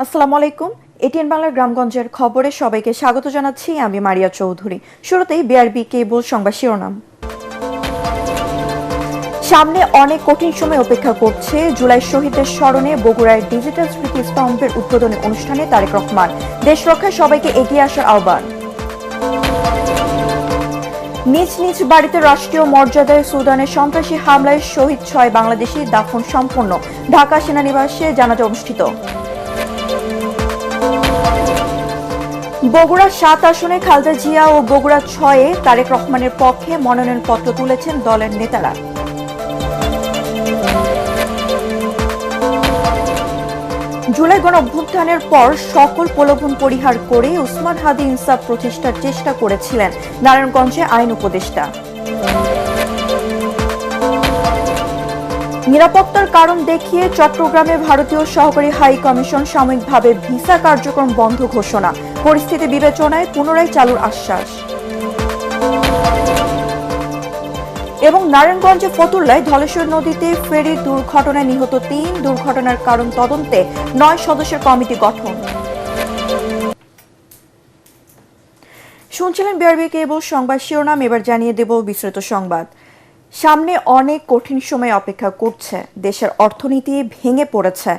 আসসালামু আলাইকুম। এটিএন বাংলার গ্রামগঞ্জের খবরে সবাইকে স্বাগত জানাচ্ছি। আমি মারিয়া চৌধুরী। শুরুতেই বিআরবি কেবল সংবাদ শিরোনাম। সামনে অনেক কঠিন সময় অপেক্ষা করছে। জুলাই শহীদদের স্মরণে বগুড়ায় ডিজিটাল স্মৃতিস্তম্ভের উদ্বোধনী অনুষ্ঠানে তারেক রহমান। দেশ রক্ষায় সবাইকে এগিয়ে আসার আহ্বান। নিজ নিজ বাড়িতে রাষ্ট্রীয় মর্যাদায় সুদানের সন্ত্রাসী হামলায় শহীদ ৬ বাংলাদেশি, দাফন সম্পন্ন। ঢাকা সেনানিবাসে জানাজা অনুষ্ঠিত। বগুড়া ৭ আসনে খালেদা জিয়া ও বগুড়া ৬-এ তারেক রহমানের পক্ষে মনোনয়নপত্র তুলেছেন দলের নেতারা। জুলাই গণ অভ্যুত্থানের পর সকল প্রলোভন পরিহার করে উসমান হাদি ইনসাফ প্রতিষ্ঠার চেষ্টা করেছিলেন নারায়ণগঞ্জে আইন উপদেষ্টা। নিরাপত্তার কারণ দেখিয়ে চট্টগ্রামে ভারতীয় সহকারী হাই কমিশন সাময়িকভাবে ভিসা কার্যক্রম বন্ধ ঘোষণা। পরিস্থিতি বিবেচনায় পুনরায় চালুর আশ্বাস। এবং নারায়ণগঞ্জে ফতুল্লায় ধলেশ্বর নদীতে ফেরি দুর্ঘটনায় নিহত ৩, দুর্ঘটনার কারণ তদন্তে ৯ সদস্যের কমিটি গঠন। শুনছিলেন বিআরবি কেবল সংবাদ শিরোনাম। এবার জানিয়ে দেব বিস্তারিত সংবাদ। সামনে অনেক কঠিন সময় অপেক্ষা করছে। দেশের অর্থনীতি ভেঙে পড়েছে।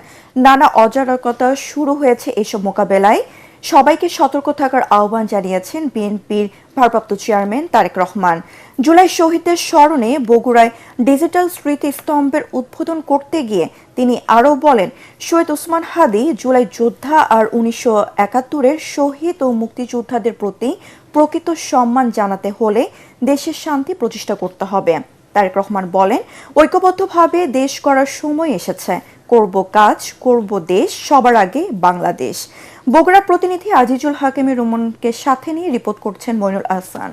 নানা অরাজকতা শুরু হয়েছে। এসব মোকাবেলায় সবাইকে সতর্ক থাকার আহ্বান জানিয়েছেন বিএনপির ভারপ্রাপ্ত চেয়ারম্যান তারেক রহমান। জুলাই শহীদদের স্মরণে বগুড়ায় ডিজিটাল স্মৃতিস্তম্ভের উদ্বোধন করতে গিয়ে তিনি আরও বলেন, শহীদ উসমান হাদি জুলাই যোদ্ধা আর ১৯৭১-এর শহীদ ও মুক্তিযোদ্ধাদের প্রতি প্রকৃত সম্মান জানাতে হলে দেশের শান্তি প্রতিষ্ঠা করতে হবে। তারেক রহমান বলেন, ঐক্যবদ্ধভাবে দেশ গড়ার সময় এসেছে। করব কাজ, করব দেশ, সবার আগে বাংলাদেশ। বগুড়া প্রতিনিধি আজিজুল হাকিমের রুমনকে সাথে নিয়ে রিপোর্ট করছেন মইনুল আহসান।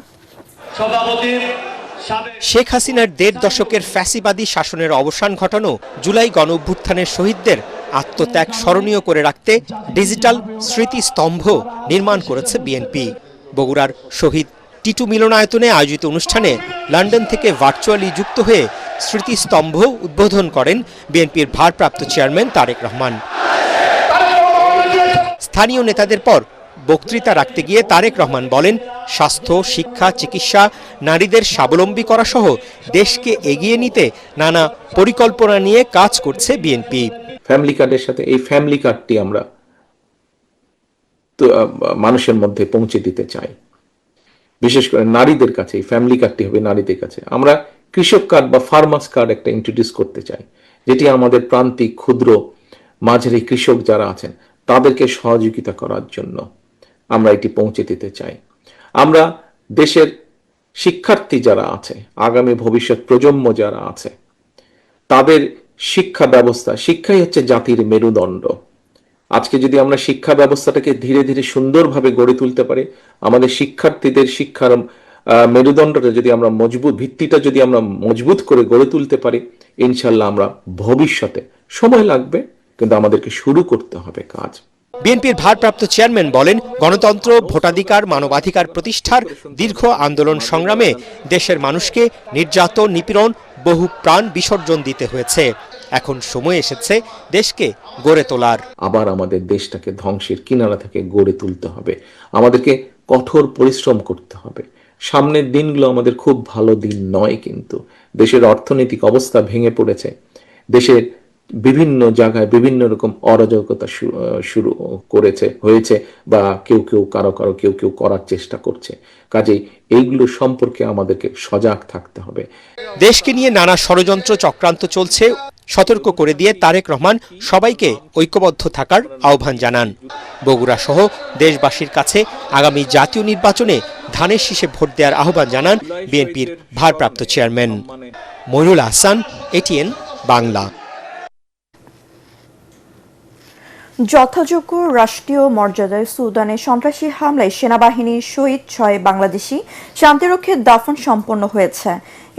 শেখ হাসিনার ১.৫ দশকের ফ্যাসিবাদী শাসনের অবসান ঘটানো জুলাই গণ অভ্যুত্থানের শহীদদের আত্মত্যাগ স্মরণীয় করে রাখতে ডিজিটাল স্মৃতিস্তম্ভ নির্মাণ করেছে বিএনপি। বগুড়ার শহীদ টিটু মিলনায়তনে আয়োজিত অনুষ্ঠানে লন্ডন থেকে ভার্চুয়ালি যুক্ত হয়ে স্মৃতিস্তম্ভ উদ্বোধন করেন বিএনপির ভারপ্রাপ্ত চেয়ারম্যান তারেক রহমান। স্থানীয় নেতাদের পর বক্তৃতা রাখতে গিয়ে তারেক রহমান বলেন, স্বাস্থ্য, শিক্ষা, চিকিৎসা, নারীদের স্বাবলম্বী করা সহ দেশকে এগিয়ে নিতে নানা পরিকল্পনা নিয়ে কাজ করছে বিএনপি। ফ্যামিলি কার্ডের সাথে এই ফ্যামিলি কার্ডটি আমরা মানুষের মধ্যে পৌঁছে দিতে চাই। বিশেষ করে নারীদের কাছে এই ফ্যামিলি কার্ডটি হবে নারীদের কাছে। আমরা কৃষক কার্ড বা ফার্মার্স কার্ড একটা ইন্ট্রোডিউস করতে চাই, যেটি আমাদের প্রান্তিক, ক্ষুদ্র, মাঝারি কৃষক যারা আছেন তাদেরকে সহযোগিতা করার জন্য আমরা এটি পৌঁছে দিতে চাই। আমরা দেশের শিক্ষার্থী যারা আছে, আগামী ভবিষ্যৎ প্রজন্ম যারা আছে, তাদের শিক্ষা ব্যবস্থা, শিক্ষাই হচ্ছে জাতির মেরুদণ্ড। আজকে যদি আমরা শিক্ষা ব্যবস্থাটাকে ধীরে ধীরে সুন্দরভাবে গড়ে তুলতে পারি, আমাদের শিক্ষার্থীদের শিক্ষার মেরুদণ্ডটা যদি আমরা ভিত্তিটা যদি আমরা মজবুত করে গড়ে তুলতে পারি, ইনশাল্লাহ আমরা ভবিষ্যতে, সময় লাগবে কিন্তু আমাদেরকে শুরু করতে হবে কাজ। বিএনপির ভারপ্রাপ্ত চেয়ারম্যান বলেন, গণতন্ত্র, ভোটাধিকার, মানবাধিকার প্রতিষ্ঠার দীর্ঘ আন্দোলন সংগ্রামে দেশের মানুষকে নির্যাতন, নিপীড়ন, বহু প্রাণ বিসর্জন দিতে হয়েছে। এখন সময় এসেছে দেশকে গড়ে তোলার। আবার আমাদের দেশটাকে ধ্বংসের কিনারা থেকে গড়ে তুলতে হবে। আমাদেরকে কঠোর পরিশ্রম করতে হবে। সামনের দিনগুলো আমাদের খুব ভালো দিন নয়, কিন্তু দেশের অর্থনৈতিক অবস্থা ভেঙে পড়েছে। দেশের বিভিন্ন জায়গায় বিভিন্ন রকম অরাজকতা শুরু হয়েছে বা কেউ কেউ করার চেষ্টা করছে। কাজেই এইগুলো সম্পর্কে আমাদেরকে সজাগ থাকতে হবে। দেশকে নিয়ে নানা ষড়যন্ত্র চক্রান্ত চলছে সতর্ক করে দিয়ে তারেক রহমান সবাইকে ঐক্যবদ্ধ থাকার আহ্বান জানান। বগুড়া সহ দেশবাসীর কাছে আগামী জাতীয় নির্বাচনে ধানের শীষে ভোট দেওয়ার আহ্বান জানান বিএনপির ভারপ্রাপ্ত চেয়ারম্যান। মইনুল আহসান, এটিএন বাংলা। যথাযোগ্য রাষ্ট্রীয় মর্যাদায় সুদানের সন্ত্রাসী হামলায় সেনাবাহিনীর শহীদ ৬ বাংলাদেশি, শান্তিরক্ষীর দাফন সম্পন্ন হয়েছে।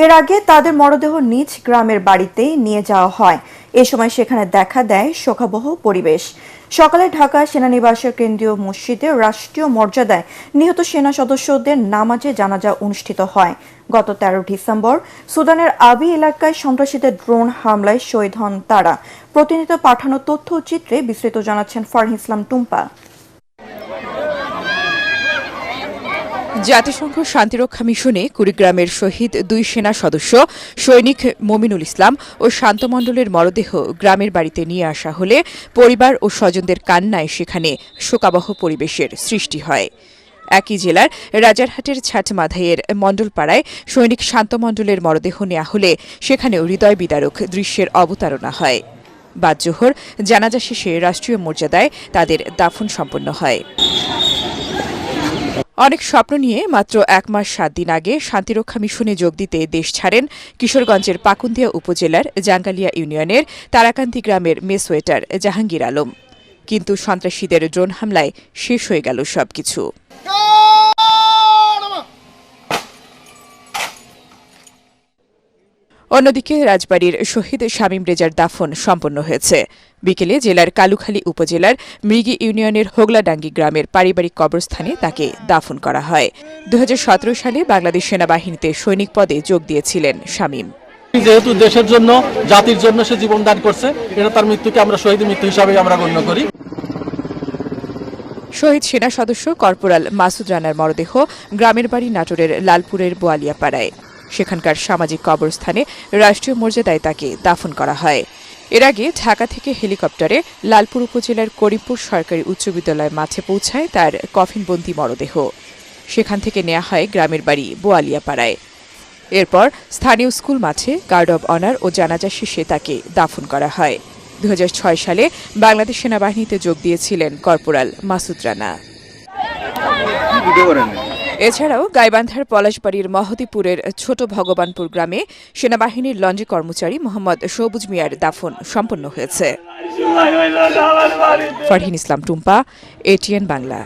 এর আগে তাদের মরদেহ নিজ গ্রামের বাড়িতে নিয়ে যাওয়া হয়। এ সময় সেখানে দেখা দেয় শোকাবহ পরিবেশ। সকালে ঢাকা সেনানিবাসের কেন্দ্রীয় মসজিদে রাষ্ট্রীয় মর্যাদায় নিহত সেনা সদস্যদের নামাজে জানাজা অনুষ্ঠিত হয়। গত 13 ডিসেম্বর সুদানের আবি এলাকায় সন্ত্রাসীদের ড্রোন হামলায় শহীদ হন তারা। প্রতিনিয়ত পাঠানো তথ্যচিত্রে বিস্তারিত জানাচ্ছেন ফারহিন ইসলাম টুম্পা। জাতিসংঘ শান্তিরক্ষা মিশনে কুড়িগ্রামের শহীদ 2 সেনা সদস্য সৈনিক মমিনুল ইসলাম ও শান্তমণ্ডলের মরদেহ গ্রামের বাড়িতে নিয়ে আসা হলে পরিবার ও স্বজনদের কান্নায় সেখানে শোকাবহ পরিবেশের সৃষ্টি হয়। একই জেলার রাজারহাটের ছাটমাধাইয়ের মণ্ডলপাড়ায় সৈনিক শান্তমণ্ডলের মরদেহ নেওয়া হলে সেখানেও হৃদয় বিদারক দৃশ্যের অবতারণা হয়। বাদ জোহর জানাজা শেষে রাষ্ট্রীয় মর্যাদায় তাদের দাফন সম্পন্ন হয়। অনেক স্বপ্ন নিয়ে মাত্র 1 মাস 7 দিন আগে শান্তিরক্ষা মিশনে যোগ দিতে দেশ ছাড়েন কিশোরগঞ্জের পাকুন্দিয়া উপজেলার জাঙ্গালিয়া ইউনিয়নের তারাকান্দি গ্রামের মেসওয়েটার জাহাঙ্গীর আলম। কিন্তু সন্ত্রাসীদের ড্রোন হামলায় শেষ হয়ে গেল সবকিছু। অন্যদিকে রাজবাড়ীর শহীদ শামীম রেজার দাফন সম্পন্ন হয়েছে। বিকেলে জেলার কালুখালী উপজেলার মৃগী ইউনিয়নের হোগলাডাঙ্গি গ্রামের পারিবারিক কবরস্থানে তাকে দাফন করা হয়। 2017 সালে বাংলাদেশ সেনাবাহিনীতে সৈনিক পদে যোগ দিয়েছিলেন শামীম। যেহেতু দেশের জন্য, জাতির জন্য সে জীবন দান করছে, এটা তার মৃত্যুকে আমরা শহীদ মৃত্যু হিসাবে আমরা গণ্য করি। শহীদ সেনা সদস্য কর্পোরাল মাসুদ রানার মরদেহ গ্রামের বাড়ি নাটোরের লালপুরের বোয়ালিয়াপাড়ায়। সেখানকার সামাজিক কবরস্থানে রাষ্ট্রীয় মর্যাদায় তাকে দাফন করা হয়। এর আগে ঢাকা থেকে হেলিকপ্টারে লালপুর উপজেলার করিমপুর সরকারি উচ্চ বিদ্যালয় মাঠে পৌঁছায় তার কফিনবন্দি মরদেহ। সেখান থেকে নেওয়া হয় গ্রামের বাড়ি বোয়ালিয়াপাড়ায়। এরপর স্থানীয় স্কুল মাঠে গার্ড অব অনার ও জানাজা শেষে তাকে দাফন করা হয়। 2006 সালে বাংলাদেশ সেনাবাহিনীতে যোগ দিয়েছিলেন কর্পোরাল মাসুদ রানা। এছাড়াও গাইবান্ধার পলাশবাড়ির মহদীপুরের ছোট ভগবানপুর গ্রামে সেনাবাহিনীর লঞ্চে কর্মচারী মোহাম্মদ সবুজ মিয়ার দাফন সম্পন্ন হয়েছে। ফারহিন ইসলাম টুম্পা, এটিএন বাংলা।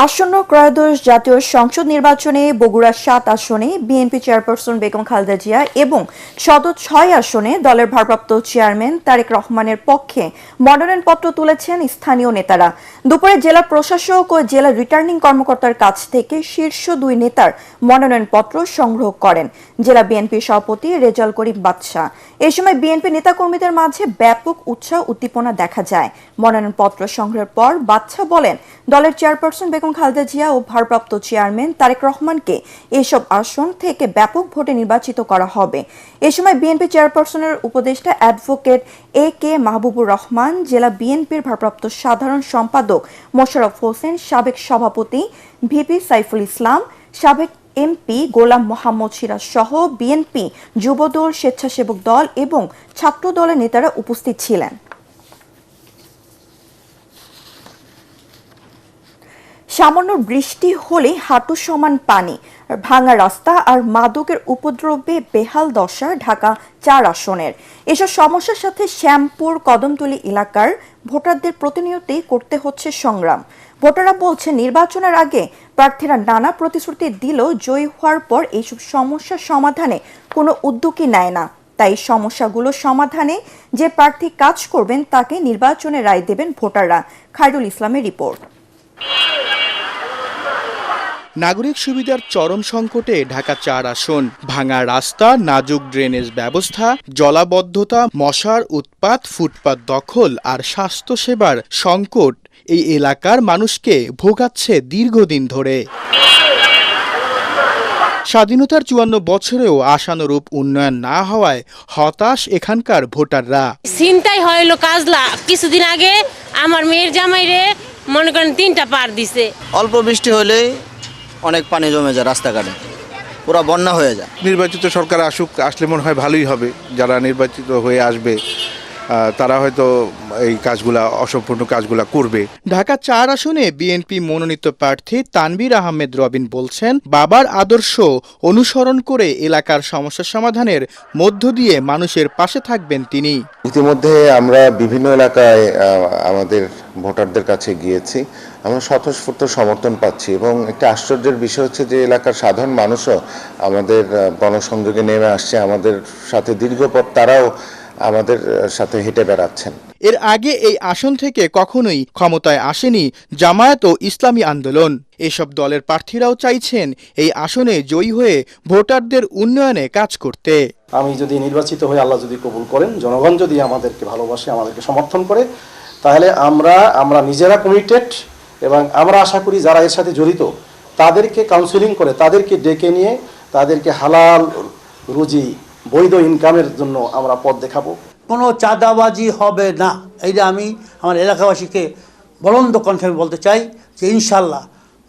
আসন্ন ত্রয়োদশ জাতীয় সংসদ নির্বাচনে বগুড়া 7 আসনে বিএনপি চেয়ারপারসন বেগম খালেদা জিয়া এবং সদর 6 আসনে দলের ভারপ্রাপ্ত চেয়ারম্যান তারেক রহমানের পক্ষে মনোনয়নপত্র তুলেছেন স্থানীয় নেতারা। দুপুরে জেলা প্রশাসক ও জেলা রিটার্নিং কর্মকর্তার কাছ থেকে শীর্ষ 2 নেতার মনোনয়নপত্র সংগ্রহ করেন জেলা বিএনপি সভাপতি রেজাল করিম বাদশা। এ সময় বিএনপি নেতাকর্মীদের মাঝে ব্যাপক উৎসাহ উদ্দীপনা দেখা যায়। মনোনয়নপত্র সংগ্রহের পর বাদশা বলেন, দলের চেয়ারপারসন বেগম খালেদা জিয়া ও ভারপ্রাপ্ত চেয়ারম্যান তারেক রহমানকে এসব আসন থেকে ব্যাপক ভোটে নির্বাচিত করা হবে। এ সময় বিএনপি চেয়ারপারসনের উপদেষ্টা অ্যাডভোকেট AK মাহবুবুর রহমান, জেলা বিএনপির ভারপ্রাপ্ত সাধারণ সম্পাদক মোশাররফ হোসেন, সাবেক সভাপতি VP সাইফুল ইসলাম, সাবেক MP গোলাম মোহাম্মদ সিরাজ সহ বিএনপি যুবদল, স্বেচ্ছাসেবক দল এবং ছাত্র দলের নেতারা উপস্থিত ছিলেন। সামান্য বৃষ্টি হলে হাঁটু সমান পানি, ভাঙা রাস্তা আর মাদকের উপদ্রবে বেহাল দশা ঢাকা 4 আসনের। এসব সমস্যার সাথে শ্যামপুর কদমতলী এলাকার ভোটারদের প্রতিনিয়তই করতে হচ্ছে সংগ্রাম। ভোটাররা বলছে, নির্বাচনের আগে প্রার্থীরা নানা প্রতিশ্রুতি দিলেও জয়ী হওয়ার পর এইসব সমস্যার সমাধানে কোনো উদ্যোগই নেয় না। তাই সমস্যাগুলো সমাধানে যে প্রার্থী কাজ করবেন তাকে নির্বাচনে রায় দেবেন ভোটাররা। খায়রুল ইসলামের রিপোর্ট। নাগরিক সুবিধার চরম সংকটে ঢাকা 4 আসন। ভাঙা রাস্তা, নাজুক ড্রেনেজ ব্যবস্থা, জলাবদ্ধতা, মশার উৎপাত, ফুটপাত দখল আর স্বাস্থ্যসেবার সংকট এই এলাকার মানুষকে ভোগাচ্ছে দীর্ঘদিন ধরে। স্বাধীনতার 54 বছরেও আশানুরূপ উন্নয়ন না হওয়ায় হতাশ এখানকার ভোটাররা। চিন্তাই হইলো কাজলা, কিছুদিন আগে আমার মেয়ের জামাইরে মনে করেন 3টা পার দিছে। অল্প বৃষ্টি হলেই অনেক পানি জমে যায়, রাস্তাঘাটে পুরো বন্যা হয়ে যায়। নির্বাচিত সরকার আসলে মনে হয় ভালোই হবে। যারা নির্বাচিত হয়ে আসবে তারা হয়তো এই কাজগুলা, অসম্পূর্ণ কাজগুলা করবে। ঢাকা 4 আসনে বিএনপি মনোনীত প্রার্থী তানভীর আহমেদ রবিন বলছেন, বাবার আদর্শ অনুসরণ করে এলাকার সমস্যা সমাধানের মধ্য দিয়ে মানুষের পাশে থাকবেন তিনি। ইতিমধ্যে আমরা বিভিন্ন এলাকায় আমাদের ভোটারদের কাছে গিয়েছি, আমরা স্বতঃস্ফূর্ত সমর্থন পাচ্ছি এবং একটা আশ্চর্যের বিষয় হচ্ছে যে এলাকার সাধারণ মানুষও আমাদের গণসংযোগে নেমে আসছে, আমাদের সাথে দীর্ঘ পথ তারাও আমাদের সাথে হেঁটে বেড়াচ্ছেন। এর আগে এই আসন থেকে কখনোই ক্ষমতায় আসেনি জামায়াত ও ইসলামী আন্দোলন। এসব দলের প্রার্থীরাও চাইছেন এই আসনে জয়ী হয়ে ভোটারদের উন্নয়নে কাজ করতে। আমি যদি নির্বাচিত হয়ে আল্লাহ যদি কবুল করেন, জনগণ যদি আমাদেরকে ভালোবাসে, আমাদেরকে সমর্থন করে, তাহলে আমরা নিজেরা কমিটেড এবং আমরা আশা করি যারা এর সাথে জড়িত তাদেরকে কাউন্সিলিং করে, তাদেরকে ডেকে নিয়ে তাদেরকে হালাল রুজি বৈধ ইনকামের জন্য আমরা পথ দেখাবো। কোনো চাঁদাবাজি হবে না, এইটা আমি আমার এলাকাবাসীকে বলন্দ কণ্ঠে বলতে চাই যে ইনশাল্লাহ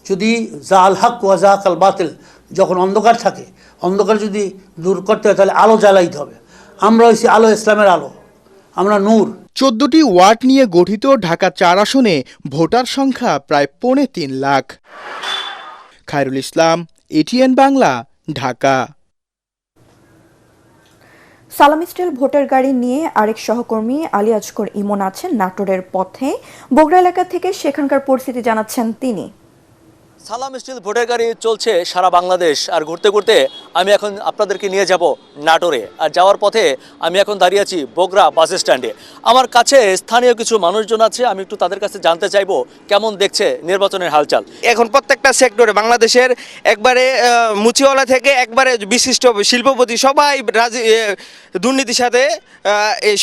যদি জাল হক ওয়া জাহাকাল বাতিল, যখন অন্ধকার থাকে, অন্ধকার যদি দূর করতে হয় তাহলে আলো জ্বালাইতে হবে। আমরা হচ্ছি আলো, ইসলামের আলো, আমরা নূর। 14টি ওয়ার্ড নিয়ে গঠিত ঢাকা 4 আসনে ভোটার সংখ্যা প্রায় 3.5 লাখ। খায়রুল ইসলাম, এটিএন বাংলা, ঢাকা। সালাম স্টিল ভোটার গাড়ি নিয়ে আরেক সহকর্মী আলী আজগর ইমন আছেন নাটোরের পথে। বগুড়া এলাকা থেকে সেখানকার পরিস্থিতি জানাচ্ছেন তিনি। সালাম স্টিল ভোটার গাড়ি চলছে সারা বাংলাদেশ, আর ঘুরতে ঘুরতে আমি এখন আপনাদেরকে নিয়ে যাব নাটোরে। আর যাওয়ার পথে আমি এখন দাঁড়িয়ে আছি বগুড়া বাস স্ট্যান্ডে। আমার কাছে স্থানীয় কিছু মানুষজন আছে, আমি একটু তাদের কাছে জানতে চাইবো কেমন দেখছে নির্বাচনের হালচাল। এখন প্রত্যেকটা সেক্টরে বাংলাদেশের একবারে মুচিওয়ালা থেকে একবারে বিশিষ্ট শিল্পপতি সবাই দুর্নীতির সাথে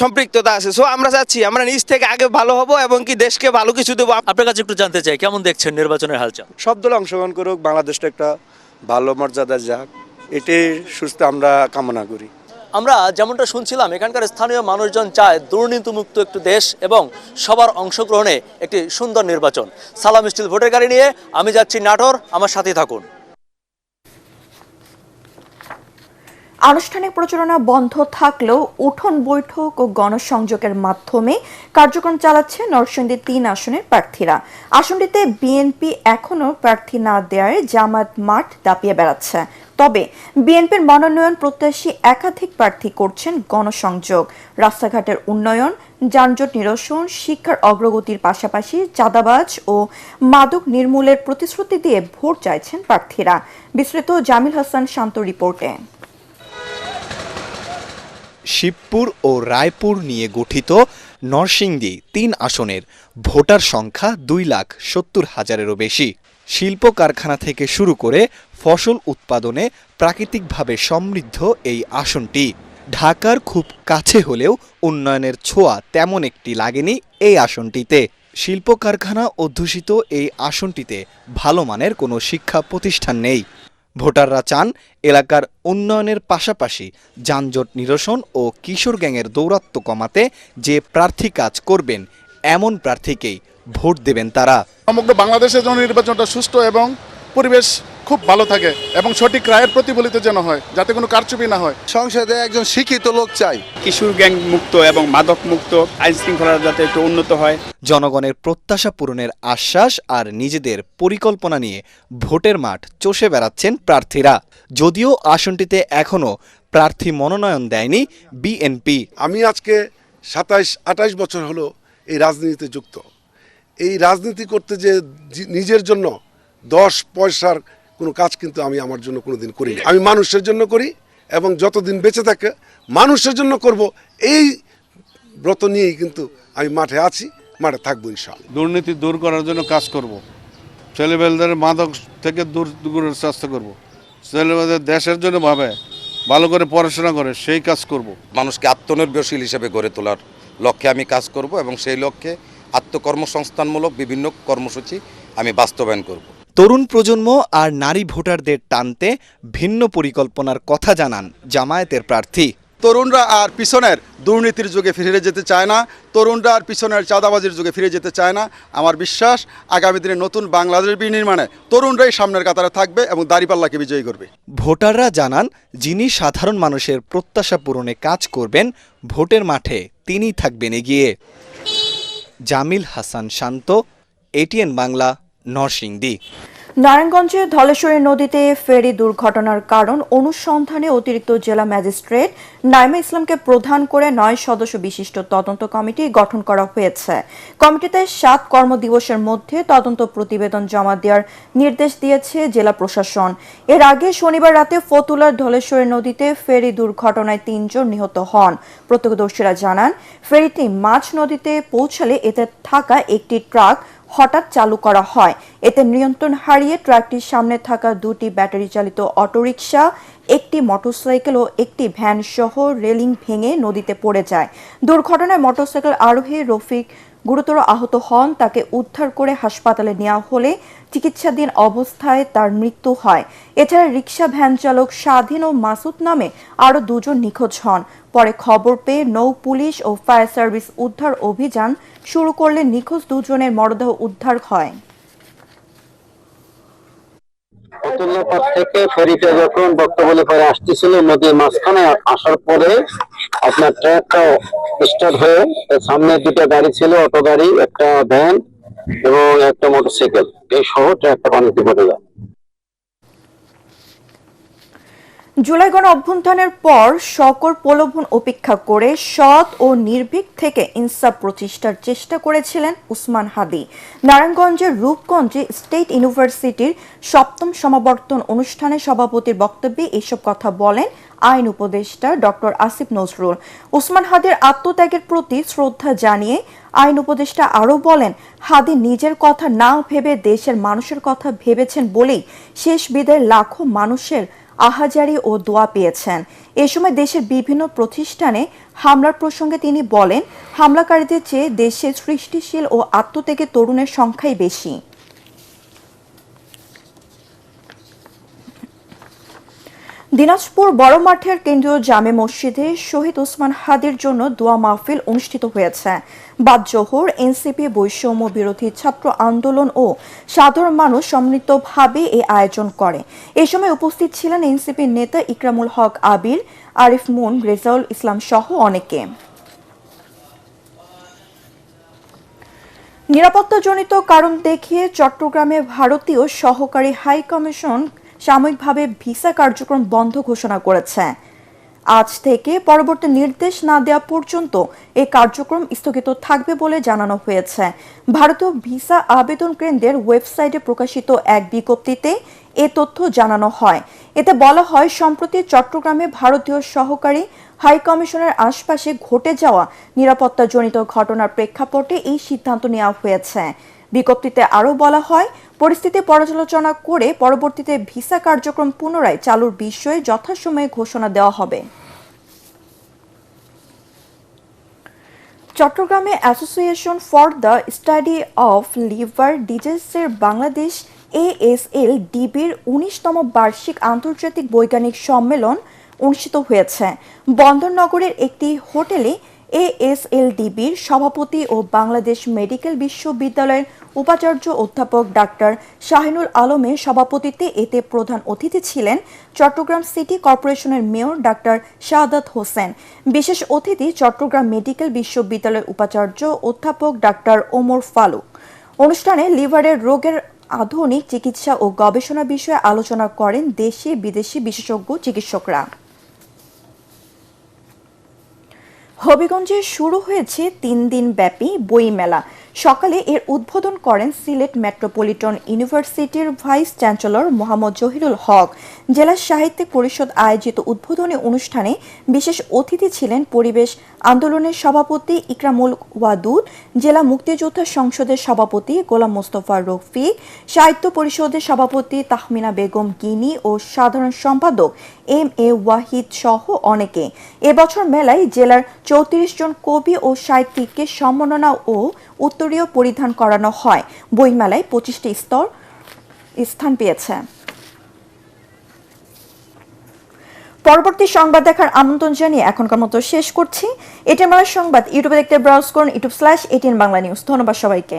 সম্পৃক্ততা আছে। সো আমরা চাচ্ছি আমরা নিজ থেকে আগে ভালো হব এবং কি দেশকে ভালো কিছু দেবো। আপনার কাছে একটু জানতে চাই কেমন দেখছেন নির্বাচনের হালচাল। সব দল অংশগ্রহণ করুক, বাংলাদেশটা একটা ভালো মর্যাদা যাক, এটাই সুস্থ আমরা কামনা করি। আমরা যেমনটা শুনছিলাম এখানকার স্থানীয় মানুষজন চায় দুর্নীতিমুক্ত একটি দেশ এবং সবার অংশগ্রহণে একটি সুন্দর নির্বাচন। সালাম স্টিল ভোটার গাড়ি নিয়ে আমি যাচ্ছি নাটোর, আমার সাথেই থাকুন। আনুষ্ঠানিক প্রচারণা বন্ধ থাকলেও উঠোন বৈঠক ও গণসংযোগের মাধ্যমে কার্যক্রম চালাচ্ছে নরসিংদী 3 আসনের প্রার্থীরা। আসনটিতে বিএনপি এখনও প্রার্থী না দেওয়ায় জামায়াত মাঠ দাপিয়ে বেড়াচ্ছে। তবে বিএনপির মনোনয়ন প্রত্যাশী একাধিক প্রার্থী করছেন গণসংযোগ, রাস্তাঘাটের উন্নয়ন, যানজট নিরসন, শিক্ষার অগ্রগতির পাশাপাশি চাঁদাবাজ ও মাদক নির্মূলের প্রতিশ্রুতি দিয়ে ভোট চাইছেন প্রার্থীরা। বিস্তারিত জামিল হাসান শান্ত রিপোর্টে। শিবপুর ও রায়পুর নিয়ে গঠিত নরসিংদী 3 আসনের ভোটার সংখ্যা 2,70,000-এরও বেশি। শিল্প কারখানা থেকে শুরু করে ফসল উৎপাদনে প্রাকৃতিকভাবে সমৃদ্ধ এই আসনটি ঢাকার খুব কাছে হলেও উন্নয়নের ছোঁয়া তেমন একটি লাগেনি এই আসনটিতে। শিল্প কারখানা অধ্যুষিত এই আসনটিতে ভালো মানের কোনো শিক্ষা প্রতিষ্ঠান নেই। ভোটাররা চান এলাকার উন্নয়নের পাশাপাশি যানজট নিরসন ও কিশোর গ্যাংয়ের দৌরাত্ম্য কমাতে যে প্রার্থী কাজ করবেন এমন প্রার্থীকেই ভোট দেবেন তারা। সমগ্র বাংলাদেশের জন্য নির্বাচনটা সুষ্ঠু এবং পরিবেশ খুব ভালো থাকে এবং সঠিক রায়ের প্রতিফলিত যেন হয়, যাতে কোনো কারচুপি না হয়। সংসদে একজন শিক্ষিত লোক চাই, কিশোর গ্যাং মুক্ত এবং মাদক মুক্ত, আইন শৃঙ্খলা যাতে একটু উন্নত হয়। জনগণের প্রত্যাশা পূরণের আশ্বাস আর নিজেদের পরিকল্পনা নিয়ে ভোটের মাঠ চষে বেড়াচ্ছেন প্রার্থীরা। যদিও আসনটিতে এখনও প্রার্থী মনোনয়ন দেয়নি বিএনপি। আমি আজকে 27-28 বছর হলো এই রাজনীতিতে যুক্ত। এই রাজনীতি করতে যে নিজের জন্য 10 পয়সার কোনো কাজ কিন্তু আমি আমার জন্য কোনোদিন করিনি। আমি মানুষের জন্য করি এবং যতদিন বেঁচে থাকে মানুষের জন্য করব, এই ব্রত নিয়েই কিন্তু আমি মাঠে আছি, মাঠে থাকবো ইনশাআল্লাহ। দুর্নীতি দূর করার জন্য কাজ করব, ছেলেমেয়েদের মাদক থেকে দূরের চেষ্টা করব, ছেলেমেয়েদের দেশের জন্য ভাবে ভালো করে পড়াশোনা করে সেই কাজ করব। মানুষকে আত্মনির্ভরশীল হিসেবে গড়ে তোলার লক্ষ্যে আমি কাজ করব এবং সেই লক্ষ্যে আত্মকর্মসংস্থানমূলক বিভিন্ন কর্মসূচি আমি বাস্তবায়ন করব। তরুণ প্রজন্ম আর নারী ভোটারদের টানতে ভিন্ন পরিকল্পনার কথা জানান জামায়াতের প্রার্থী। তরুণরা আর পিছনের দুর্নীতির যুগে ফিরে যেতে চায় না, তরুণরা আর পিছনের চাঁদাবাজির যুগে ফিরে যেতে চায় না। আমার বিশ্বাস আগামী দিনে নতুন বাংলাদেশ বিনির্মাণে তরুণরাই সামনের কাতারে থাকবে এবং দাঁড়িপাল্লাকে বিজয়ী করবে। ভোটাররা জানান যিনি সাধারণ মানুষের প্রত্যাশা পূরণে কাজ করবেন ভোটের মাঠে তিনিই থাকবেন এগিয়ে। জামিল হাসান শান্ত, এটিএন বাংলা, নরসিংদী। নারায়ণগঞ্জে ধলেশ্বরী নদীতে ফেরি দুর্ঘটনার কারণ অনুসন্ধানে অতিরিক্ত জেলা ম্যাজিস্ট্রেট নাইমা ইসলামকে প্রধান করে 9 সদস্য বিশিষ্ট তদন্ত কমিটি গঠন করা হয়েছে। কমিটিতে 7 কর্মদিবসের মধ্যে তদন্ত প্রতিবেদন জমা দেওয়ার নির্দেশ দিয়েছে জেলা প্রশাসন। এর আগে শনিবার রাতে ফতুল্লার ধলেশ্বরী নদীতে ফেরি দুর্ঘটনায় 3 জন নিহত হন। প্রত্যক্ষদর্শীরা জানান, ফেরিটি মাঝ নদীতে পৌঁছালে এতে থাকা একটি ট্রাক হঠাৎ চালু করা হয়। এতে নিয়ন্ত্রণ হারিয়ে ট্রাকটির সামনে থাকা 2টি ব্যাটারি চালিত অটোরিকশা, একটি মোটরসাইকেল ও একটি ভ্যান সহ রেলিং ভেঙে নদীতে পড়ে যায়। দুর্ঘটনায় মোটরসাইকেল আরোহী রফিক গুরুতর আহত হন। তাকে উদ্ধার করে হাসপাতালে নেওয়া হলে চিকিৎসাধীন অবস্থায় তার মৃত্যু হয়। এছাড়া রিকশা ভ্যান চালক স্বাধীন ও মাসুদ নামে আরও 2 জন নিখোঁজ হন। পরে খবর পেয়ে নৌ পুলিশ ও ফায়ার সার্ভিস উদ্ধার অভিযান শুরু করলে নিখোঁজ 2 জনের মরদেহ উদ্ধার হয়। থেকে ফেরিতে যখন বক্তব্য পরে আসতেছিল, নদীর মাঝখানে আসার পরে আপনার ট্রাকটা স্টার্ট হয়ে সামনে 2টা গাড়ি ছিল, অটো গাড়ি, একটা ভ্যান এবং একটা মোটরসাইকেল, এই সহ ট্রাকটা পানিতে পড়ে যায়। জুলাই গণ অভ্যুত্থানের পর সকল প্রলোভন উপেক্ষা করে সৎ ও নির্ভীক থেকে ইনসাফ প্রতিষ্ঠার চেষ্টা করেছিলেন উসমান হাদী। নারায়ণগঞ্জের রূপগঞ্জে স্টেট ইউনিভার্সিটির 7ম সমাবর্তন অনুষ্ঠানে সভাপতির বক্তব্যে এসব কথা বলেন আইন উপদেষ্টা ডক্টর আসিফ নজরুল। উসমান হাদীর আত্মত্যাগের প্রতি শ্রদ্ধা জানিয়ে আইন উপদেষ্টা আরও বলেন, হাদী নিজের কথা না ভেবে দেশের মানুষের কথা ভেবেছেন বলেই শেষ বিদায় লাখো মানুষের আহাজারি ও দোয়া পেয়েছেন। এ সময় দেশের বিভিন্ন প্রতিষ্ঠানে হামলার প্রসঙ্গে তিনি বলেন, হামলাকারীদের চেয়ে দেশে সৃষ্টিশীল ও আত্মত্যাগী তরুণের সংখ্যাই বেশি। দিনাজপুর বড় মাঠের কেন্দ্রীয় জামে মসজিদে শহীদ ওসমান হাদীর জন্য দোয়া মাহফিল অনুষ্ঠিত হয়েছে। বাদ জোহর এনসিপি, বৈষম্য বিরোধী ছাত্র আন্দোলন ও সাধারণ মানুষ সম্মিলিতভাবে এই আয়োজন করে। এ সময় উপস্থিত ছিলেন এনসিপির নেতা ইকরামুল হক আবির, আরিফ মুন, রেজাউল ইসলাম সহ অনেকে। নিরাপত্তাজনিত কারণ দেখিয়ে চট্টগ্রামে ভারতীয় সহকারী হাই কমিশন সাময়িকভাবে ভিসা কার্যক্রম বন্ধ ঘোষণা করেছে। আজ থেকে পরবর্তী নির্দেশ না দেওয়া পর্যন্ত এই কার্যক্রম স্থগিত থাকবে বলে জানানো হয়েছে। ভারতীয় ভিসা আবেদন কেন্দ্রের ওয়েবসাইটে প্রকাশিত এক বিজ্ঞপ্তিতে এ তথ্য জানানো হয়। এতে বলা হয়, সম্প্রতি চট্টগ্রামে ভারতীয় সহকারী হাই কমিশনের আশপাশে ঘটে যাওয়া নিরাপত্তাজনিত ঘটনার প্রেক্ষাপটে এই সিদ্ধান্ত নেওয়া হয়েছে। বিজ্ঞপ্তিতে আরও বলা হয়, পরিস্থিতি পর্যালোচনা করে পরবর্তীতে ভিসা কার্যক্রম পুনরায় চালুর বিষয়ে যথাসময়ে ঘোষণা দেওয়া হবে। চট্টগ্রামে association for the study of liver ডিজিজেসের বাংলাদেশ ASLDB'র 19তম বার্ষিক আন্তর্জাতিক বৈজ্ঞানিক সম্মেলন অনুষ্ঠিত হয়েছে। বন্দরনগরের একটি হোটেলে ASLDB'র সভাপতি ও বাংলাদেশ মেডিকেল বিশ্ববিদ্যালয়ের উপাচার্য অধ্যাপক ডাক্তার শাহিনুল আলমের সভাপতিত্বে এতে প্রধান অতিথি ছিলেন চট্টগ্রাম সিটি কর্পোরেশনের মেয়র ডাক্তার শাহাদাত হোসেন। বিশেষ অতিথি চট্টগ্রাম মেডিকেল বিশ্ববিদ্যালয়ের উপাচার্য অধ্যাপক ডাক্তার ওমর ফারুক। অনুষ্ঠানে লিভারের রোগের আধুনিক চিকিৎসা ও গবেষণা বিষয়ে আলোচনা করেন দেশি বিদেশি বিশেষজ্ঞ চিকিৎসকরা। হবিগঞ্জে শুরু হয়েছে 3 দিন ব্যাপী বই মেলা। সকালে এর উদ্বোধন করেন সিলেট মেট্রোপলিটন ইউনিভার্সিটির ভাইস চ্যান্সেলর মোহাম্মদ জহিরুল হক। জেলা সাহিত্যিক পরিষদ আয়োজিত উদ্বোধনী অনুষ্ঠানে বিশেষ অতিথি ছিলেন পরিবেশ আন্দোলনের সভাপতি ইকরামুল ওয়াদুদ, জেলা মুক্তিযোদ্ধা সংসদের সভাপতি গোলাম মোস্তফা রফিক, সাহিত্য পরিষদের সভাপতি তাহমিনা বেগম গিনি ও সাধারণ সম্পাদক MA ওয়াহিদ সহ অনেকে। এবছর মেলায় জেলার 34 জন কবি ও সাহিত্যিককে সম্মাননা ও উত্তরীয় পরিধান করানো হয়। বইমেলায় 25টি স্থান পেয়েছে। পরবর্তী সংবাদ দেখার আমন্ত্রণ জানিয়ে এখনকার মতো শেষ করছি। এটিএন বাংলা সংবাদ ইউটিউবে দেখতে ব্রাউজ করুন youtube/ATN বাংলা নিউজ। ধন্যবাদ সবাইকে।